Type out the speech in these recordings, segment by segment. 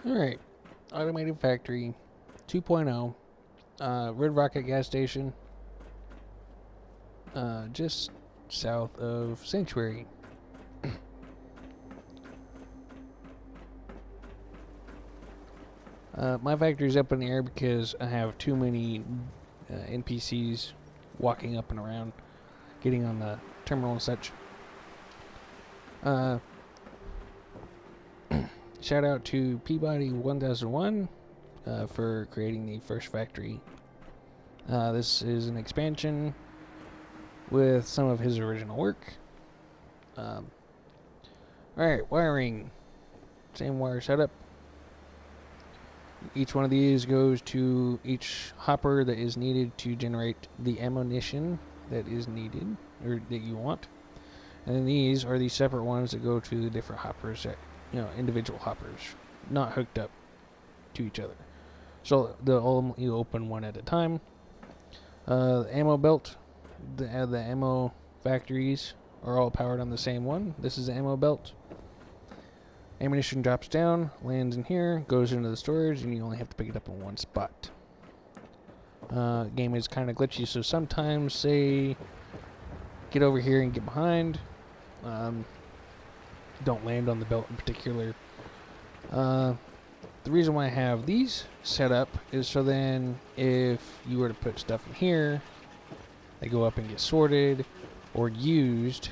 Alright, Automated Factory 2.0, Red Rocket gas station, just south of Sanctuary. My factory's up in the air because I have too many NPCs walking up and around, getting on the terminal and such. Uh, Shout out to Peabody 1001 for creating the first factory. This is an expansion with some of his original work. Alright, wiring. Same wire setup. Each one of these goes to each hopper that is needed to generate the ammunition that is needed, or that you want. And then these are the separate ones that go to the different hoppers, that, individual hoppers, not hooked up to each other. So they'll only open one at a time. The ammo belt, the ammo factories are all powered on the same one. This is the ammo belt. Ammunition drops down, lands in here, goes into the storage, and you only have to pick it up in one spot. Game is kind of glitchy, so sometimes, say, get over here and get behind. Don't land on the belt in particular. The reason why I have these set up is so then if you were to put stuff in here, they go up and get sorted or used,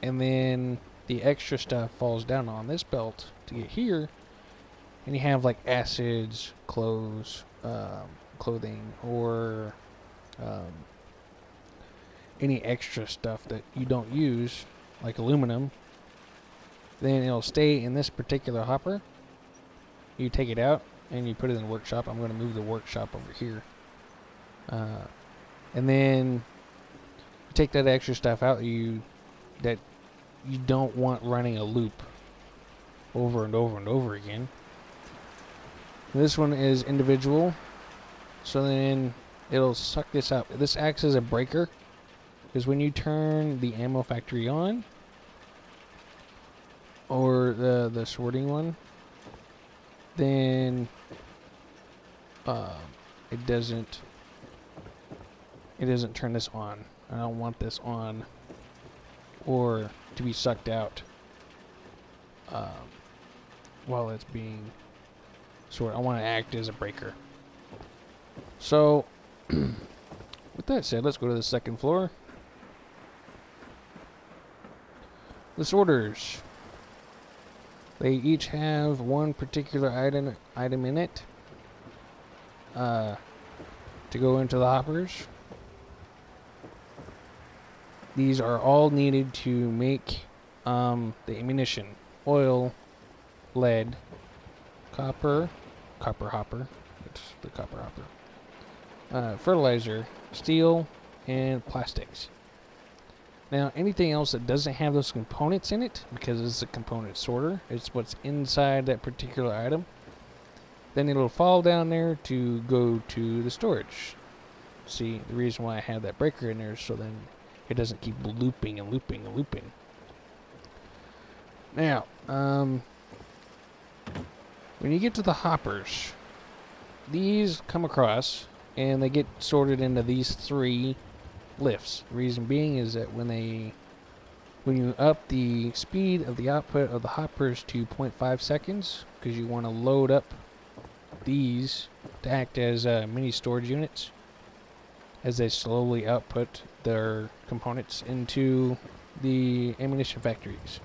and then the extra stuff falls down on this belt to get here, and you have like acids, clothes, clothing, or any extra stuff that you don't use, like aluminum, then it'll stay in this particular hopper. You take it out and you put it in the workshop. I'm going to move the workshop over here. And then you take that extra stuff out that you don't want running a loop over and over and over again. This one is individual, so then it'll suck this out. This acts as a breaker, because when you turn the ammo factory on, or the sorting one, then it doesn't turn this on. I don't want this on or to be sucked out while it's being sorted. I want to act as a breaker. So with that said, let's go to the second floor. The sorters. They each have one particular item in it to go into the hoppers. These are all needed to make the ammunition: oil, lead, copper hopper, it's the copper hopper, fertilizer, steel, and plastics. Now, anything else that doesn't have those components in it, because it's a component sorter, it's what's inside that particular item, then it'll fall down there to go to the storage. See, the reason why I have that breaker in there is so then it doesn't keep looping and looping and looping. Now, when you get to the hoppers, these come across and they get sorted into these three lifts. The reason being is that when you up the speed of the output of the hoppers to 0.5 seconds, because you want to load up these to act as mini storage units as they slowly output their components into the ammunition factories.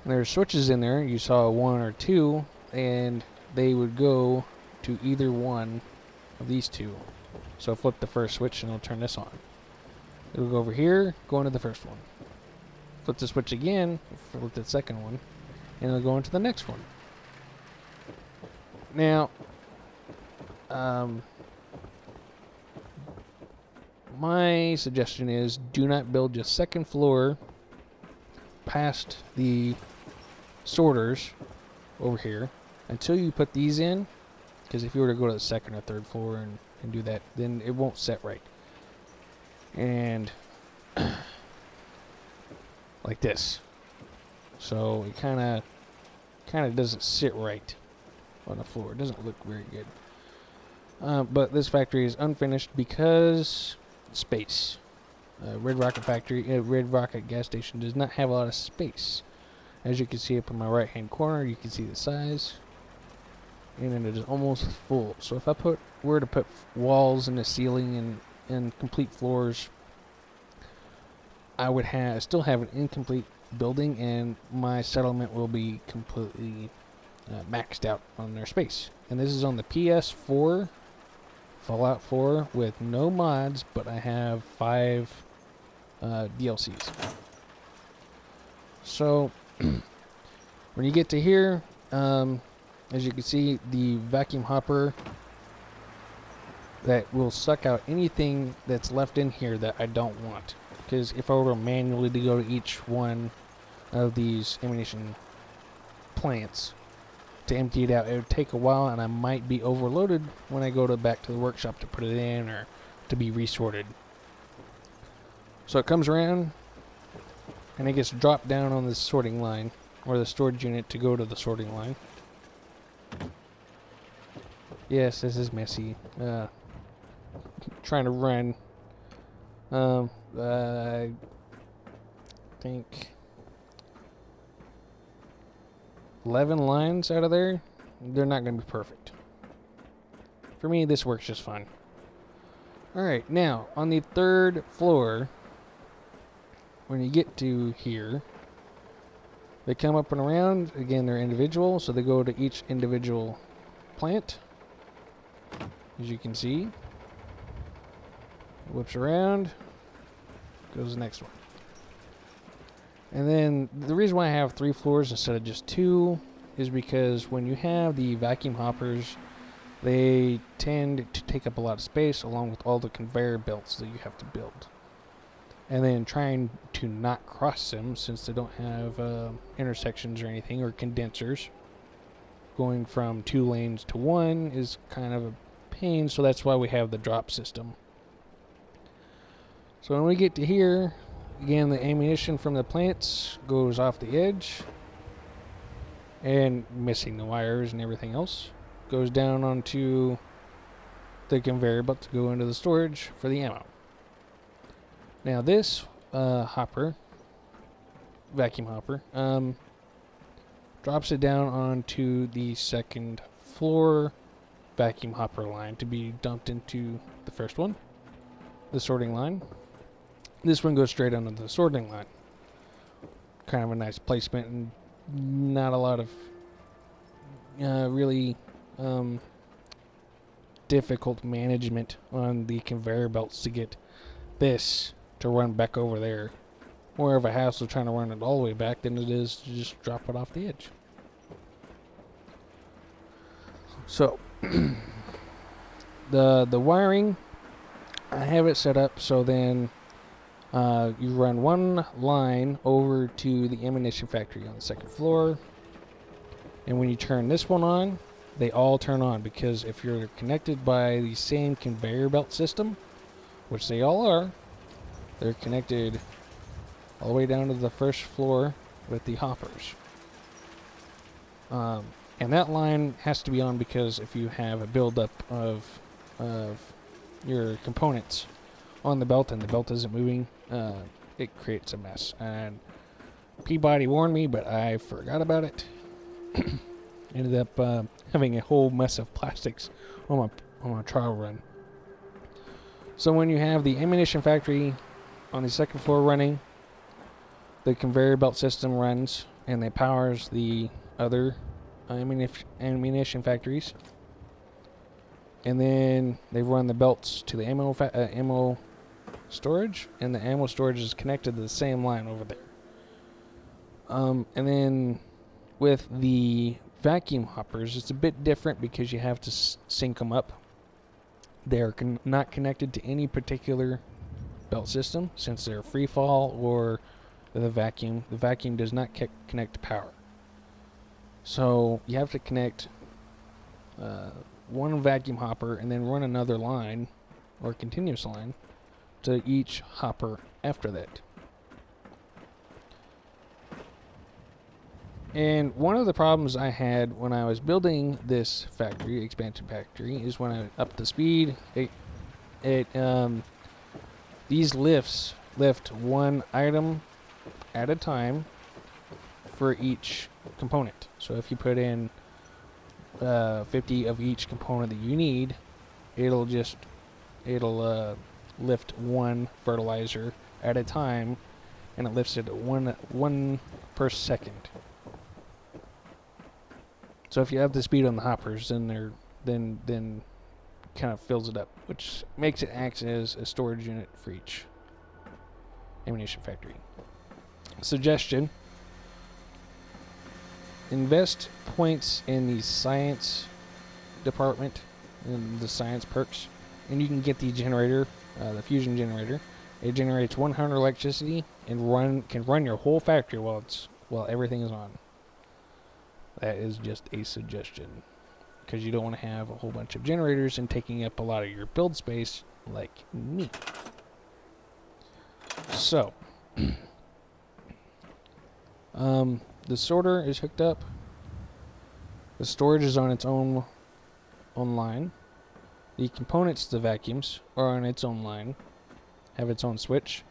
And there's switches in there. You saw one or two, and they would go to either one of these two. So flip the first switch and it'll turn this on. It'll go over here, go into the first one. Flip the switch again, flip the second one, and it'll go into the next one. Now, my suggestion is do not build your second floor past the sorters over here until you put these in, because if you were to go to the second or third floor and do that, then it won't set right. And like this. So it kind of kind of doesn't sit right on the floor. It doesn't look very good. But this factory is unfinished because space. Red Rocket gas station does not have a lot of space. As you can see up in my right hand corner, you can see the size, and it is almost full. So if I were to put walls in the ceiling and complete floors, I would still have an incomplete building, and my settlement will be completely maxed out on their space. And this is on the PS4, Fallout 4, with no mods, but I have 5 DLCs. So when you get to here, as you can see, the vacuum hopper that will suck out anything that's left in here that I don't want. Because if I were manually to go to each one of these ammunition plants to empty it out, it would take a while, and I might be overloaded when I go back to the workshop to put it in or to be resorted. So it comes around and it gets dropped down on the sorting line, or the storage unit, to go to the sorting line. Yes, this is messy. Trying to run. I think 11 lines out of there. They're not going to be perfect. For me, this works just fine. Alright, now, on the 3rd floor, when you get to here, they come up and around. Again, they're individual, so they go to each individual plant. As you can see, whips around, goes to the next one. And then the reason why I have 3 floors instead of just 2 is because when you have the vacuum hoppers, they tend to take up a lot of space, along with all the conveyor belts that you have to build. And then trying to not cross them, since they don't have intersections or anything, or condensers. Going from 2 lanes to 1 is kind of a pain, so that's why we have the drop system. So when we get to here, again, the ammunition from the plants goes off the edge, and missing the wires and everything else, goes down onto the conveyor belt to go into the storage for the ammo. Now this vacuum hopper, drops it down onto the 2nd floor vacuum hopper line to be dumped into the first one, the sorting line. This one goes straight onto the sorting line. Kind of a nice placement, and not a lot of really difficult management on the conveyor belts to get this to run back over there. More of a hassle trying to run it all the way back than it is to just drop it off the edge. So the wiring, I have it set up so then you run one line over to the ammunition factory on the 2nd floor, and when you turn this one on, they all turn on, because if you're connected by the same conveyor belt system, which they all are, they're connected all the way down to the 1st floor with the hoppers. And that line has to be on, because if you have a buildup of your components on the belt and the belt isn't moving, it creates a mess. And Peabody warned me, but I forgot about it. Ended up having a whole mess of plastics on my trial run. So when you have the ammunition factory on the 2nd floor running, the conveyor belt system runs, and it powers the other ammunition factories. And then they run the belts to the ammo storage, and the ammo storage is connected to the same line over there. And then with the vacuum hoppers, it's a bit different because you have to sync them up. They're not connected to any particular belt system, since they're free fall or the vacuum. The vacuum does not connect to power. So you have to connect one vacuum hopper and then run another line, or continuous line, to each hopper after that. And one of the problems I had when I was building this factory, expansion factory, is when I upped the speed, these lifts lift one item at a time for each component. So if you put in 50 of each component that you need, it'll lift one fertilizer at a time, and it lifts it at one per second. So if you have the speed on the hoppers, then kind of fills it up, which makes it act as a storage unit for each ammunition factory. Suggestion: invest points in the science department, in the science perks, and you can get the generator, the fusion generator. It generates 100 electricity and can run your whole factory while everything is on. That is just a suggestion, because you don't want to have a whole bunch of generators and taking up a lot of your build space like me. So, the sorter is hooked up. The storage is on its own line. The components, the vacuums, are on its own line, have its own switch.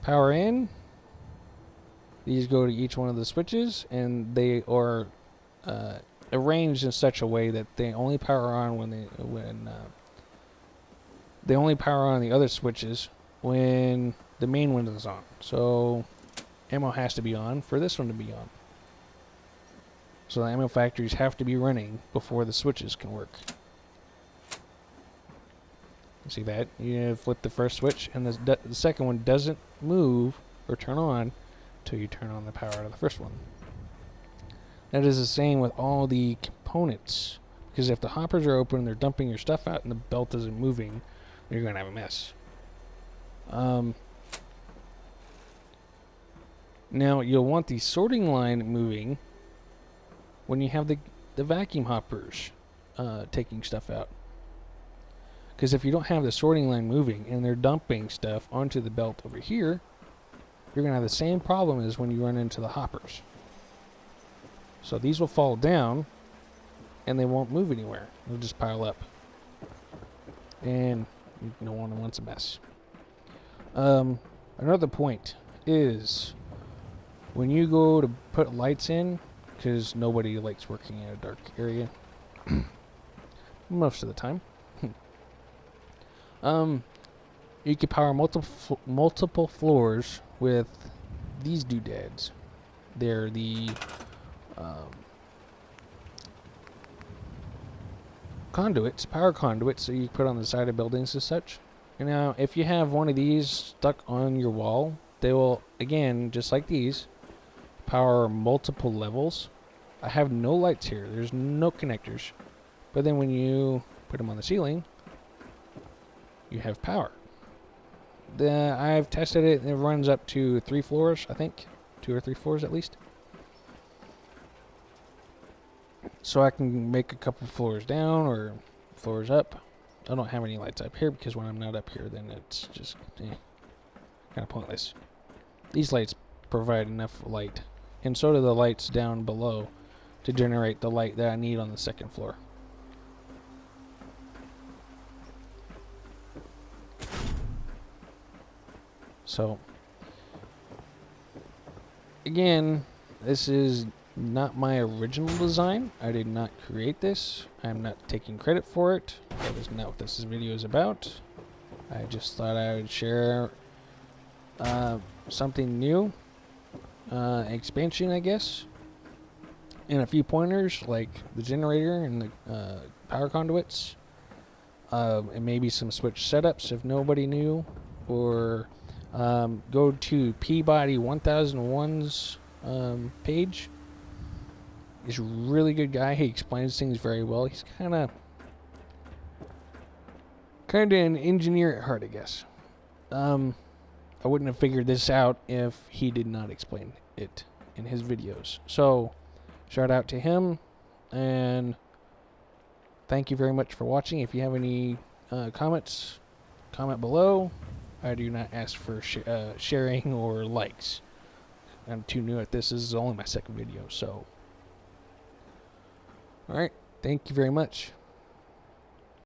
Power in. These go to each one of the switches, and they are arranged in such a way that they only power on they only power on the other switches when the main window is on. So ammo has to be on for this one to be on. So the ammo factories have to be running before the switches can work. You see that? You flip the first switch, and the second one doesn't move or turn on until you turn on the power out of the first one. That is the same with all the components, because if the hoppers are open and they're dumping your stuff out and the belt isn't moving, you're going to have a mess. Now, you'll want the sorting line moving when you have the vacuum hoppers taking stuff out. Because if you don't have the sorting line moving and they're dumping stuff onto the belt over here, you're going to have the same problem as when you run into the hoppers. So these will fall down and they won't move anywhere. They'll just pile up. And no one wants a mess. Another point is when you go to put lights in, because nobody likes working in a dark area most of the time. You can power multiple floors with these doodads. They're the conduits, power conduits that you put on the side of buildings and such. And now, if you have one of these stuck on your wall, they will, again, just like these, power multiple levels. I have no lights here. There's no connectors. But then when you put them on the ceiling, you have power. I've tested it, and it runs up to 3 floors, I think. 2 or 3 floors at least. So I can make a couple floors down or floors up. I don't have any lights up here because when I'm not up here, then it's just kind of pointless. These lights provide enough light, and so do the lights down below to generate the light that I need on the second floor. So, again, this is not my original design. I did not create this. I'm not taking credit for it. That is not what this video is about. I just thought I would share something new. Expansion, I guess. And a few pointers, like the generator and the power conduits. And maybe some switch setups if nobody knew. Or go to Peabody 1001's page. He's a really good guy. He explains things very well. He's kind of an engineer at heart, I guess. I wouldn't have figured this out if he did not explain it in his videos. So, shout out to him, and thank you very much for watching. If you have any comments, comment below. I do not ask for sharing or likes. I'm too new at this. This is only my second video, so. Alright, thank you very much.